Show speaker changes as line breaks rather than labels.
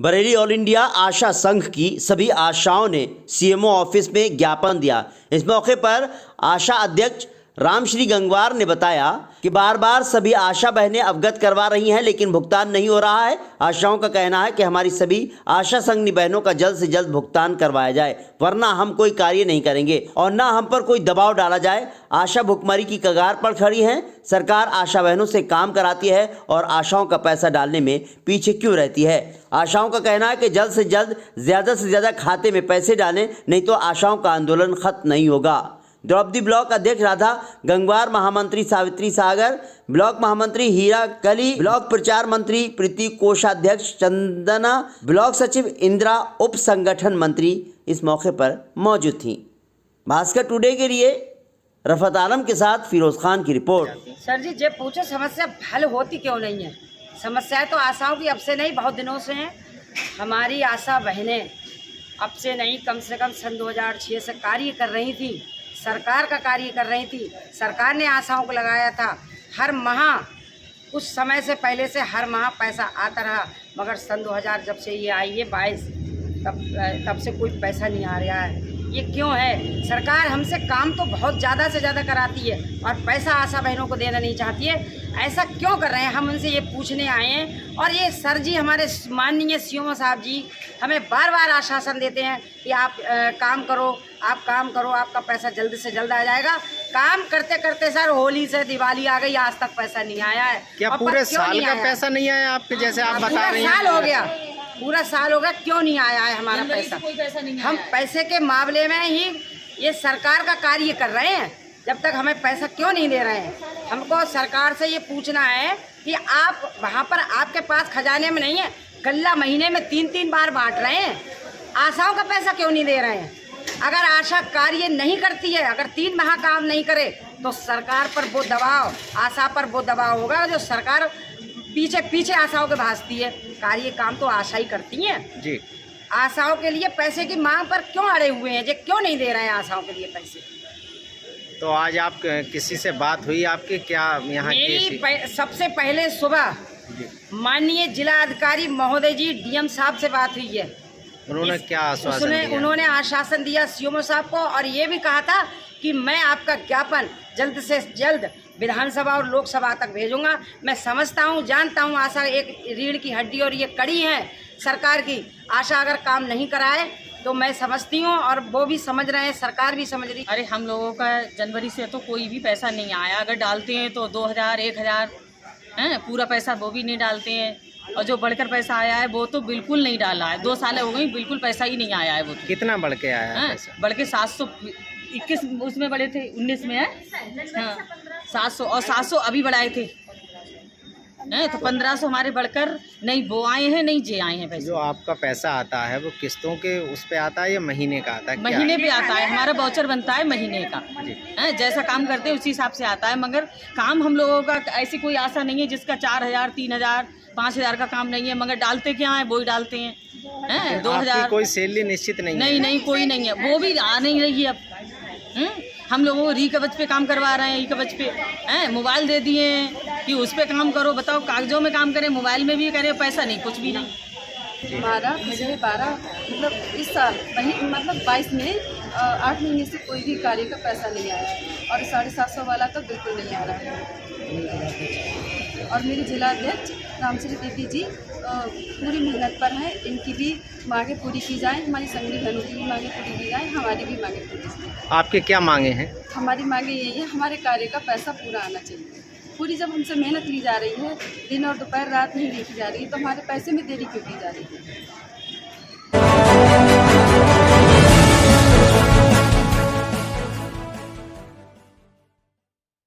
Bareilly all India आशा संघ की सभी आशाओं ने सीएमओ ऑफिस में ज्ञापन दिया। इस मौके पर आशा अध्यक्ष रामश्री गंगवार ने बताया कि बार बार सभी आशा बहनें अवगत करवा रही हैं, लेकिन भुगतान नहीं हो रहा है। आशाओं का कहना है कि हमारी सभी आशा संघनी बहनों का जल्द से जल्द भुगतान करवाया जाए, वरना हम कोई कार्य नहीं करेंगे और ना हम पर कोई दबाव डाला जाए। आशा भुखमरी की कगार पर खड़ी हैं। सरकार आशा बहनों से काम कराती है और आशाओं का पैसा डालने में पीछे क्यों रहती है। आशाओं का कहना है कि जल्द से ज़्यादा खाते में पैसे डालें, नहीं तो आशाओं का आंदोलन खत्म नहीं होगा। द्रौपदी ब्लॉक अध्यक्ष राधा गंगवार, महामंत्री सावित्री सागर, ब्लॉक महामंत्री हीरा कली, ब्लॉक प्रचार मंत्री प्रीति, कोषाध्यक्ष चंदना, ब्लॉक सचिव इंदिरा, उप संगठन मंत्री इस मौके पर मौजूद थीं। भास्कर टुडे के लिए रफत आलम के साथ फिरोज खान की रिपोर्ट।
सर जी, जब पूछो समस्या हल होती क्यों नहीं है। समस्याएं तो आशाओं की अब से नहीं, बहुत दिनों से हैं। हमारी आशा बहनें अब से नहीं, कम से कम सन 2006 से कार्य कर रही थी, सरकार का कार्य कर रही थी। सरकार ने आशाओं को लगाया था हर माह, कुछ समय से पहले से हर माह पैसा आता रहा, मगर सन 2000 जब से ये आई है 22, तब से कोई पैसा नहीं आ रहा है। ये क्यों है? सरकार हमसे काम तो बहुत ज़्यादा से ज़्यादा कराती है और पैसा आशा बहनों को देना नहीं चाहती है। ऐसा क्यों कर रहे हैं, हम उनसे ये पूछने आए हैं। और ये सर जी, हमारे माननीय सीएमओ साहब जी हमें बार बार आश्वासन देते हैं कि आप काम करो, आप काम करो, आपका पैसा जल्द से जल्द आ जाएगा। काम करते करते सर होली से दिवाली आ गई, आज तक पैसा नहीं आया है।
क्या पूरे साल का पैसा नहीं आया आपके, जैसे आप बता रहे हैं?
साल हो गया, पूरा साल हो गया, क्यों नहीं आया है हमारा पैसा? कोई पैसा नहीं। हम पैसे के मामले में ही ये सरकार का कार्य कर रहे हैं, जब तक हमें पैसा क्यों नहीं दे रहे हैं। हमको सरकार से ये पूछना है कि आप वहाँ पर, आपके पास खजाने में नहीं है, गल्ला महीने में 3-3 बार बांट रहे हैं, आशाओं का पैसा क्यों नहीं दे रहे हैं? अगर आशा कार्य नहीं करती है, अगर 3 माह काम नहीं करे, तो सरकार पर वो दबाव, आशा पर वो दबाव होगा जो सरकार पीछे पीछे आशाओं के भाजती है। कार्य काम तो आशा ही करती हैं
जी।
आशाओं के लिए पैसे की मांग पर क्यों अड़े हुए हैं, जो क्यों नहीं दे रहे हैं आशाओं के लिए पैसे?
तो आज आप किसी से बात हुई आपकी, क्या यहाँ
मेरी सबसे पहले सुबह माननीय जिला अधिकारी महोदय जी, डीएम साहब से बात हुई है।
उन्होंने क्या आश्वासन दिया?
उन्होंने आश्वासन दिया सीएमओ साहब को, और ये भी कहा था कि मैं आपका ज्ञापन जल्द से जल्द विधानसभा और लोकसभा तक भेजूंगा। मैं समझता हूँ, जानता हूँ, आशा एक रीढ़ की हड्डी और ये कड़ी है सरकार की। आशा अगर काम नहीं कराए तो मैं समझती हूँ, और वो भी समझ रहे हैं, सरकार भी समझ रही।
अरे हम लोगों का जनवरी से तो कोई भी पैसा नहीं आया। अगर डालते हैं तो 2000, 1000 हैं, पूरा पैसा वो भी नहीं डालते हैं। और जो बढ़कर पैसा आया है वो तो बिल्कुल नहीं डाला है। 2 साल हो गई, बिल्कुल पैसा ही नहीं आया है। वो तो
कितना बढ़ के आया है पैसा?
बढ़ के 721 उसमें बढ़े थे, 19 में है, हाँ 700, और 700 अभी बढ़ाए थे, तो 1500 हमारे बढ़कर नहीं वो आए हैं, नहीं जे आए हैं पैसे।
जो आपका पैसा आता है वो किस्तों के उस पे आता है या महीने का आता है?
महीने पे आता है, हमारा वाउचर बनता है महीने का। जैसा काम करते हैं उसी हिसाब से आता है, मगर काम हम लोगों का ऐसी कोई आशा नहीं है जिसका 4000, 3000, 5000 का काम नहीं है, मगर डालते क्या है, वो ही डालते हैं। 2000
कोई सैलरी निश्चित नहीं?
नहीं, कोई नहीं है, वो भी आ नहीं रही है अब। हम लोगों को री-कवच पे काम करवा रहे हैं, ई-कवच पे मोबाइल दे दिए हैं कि उस पे काम करो। बताओ, कागजों में काम करें, मोबाइल में भी करें, पैसा नहीं, कुछ भी नहीं।
12 पिछले 12 मतलब इस साल मतलब 22 में 8 महीने से कोई भी कार्य का पैसा नहीं आया है, और 750 वाला तो बिल्कुल नहीं आ रहा है। और मेरे जिला अध्यक्ष रामश्री दीदी जी पूरी मेहनत पर हैं, इनकी भी मांगे पूरी की जाए, हमारी संगनी बहनों की भी मांगे पूरी की जाए, हमारी भी मांगे पूरी की जाए।
आपके क्या मांगे हैं?
हमारी मांगे यही है, हमारे कार्य का पैसा पूरा आना चाहिए। पूरी जब हमसे मेहनत ली जा रही है, दिन और दोपहर रात नहीं देखी जा रही, तो हमारे पैसे में देरी क्यों की जा रही है?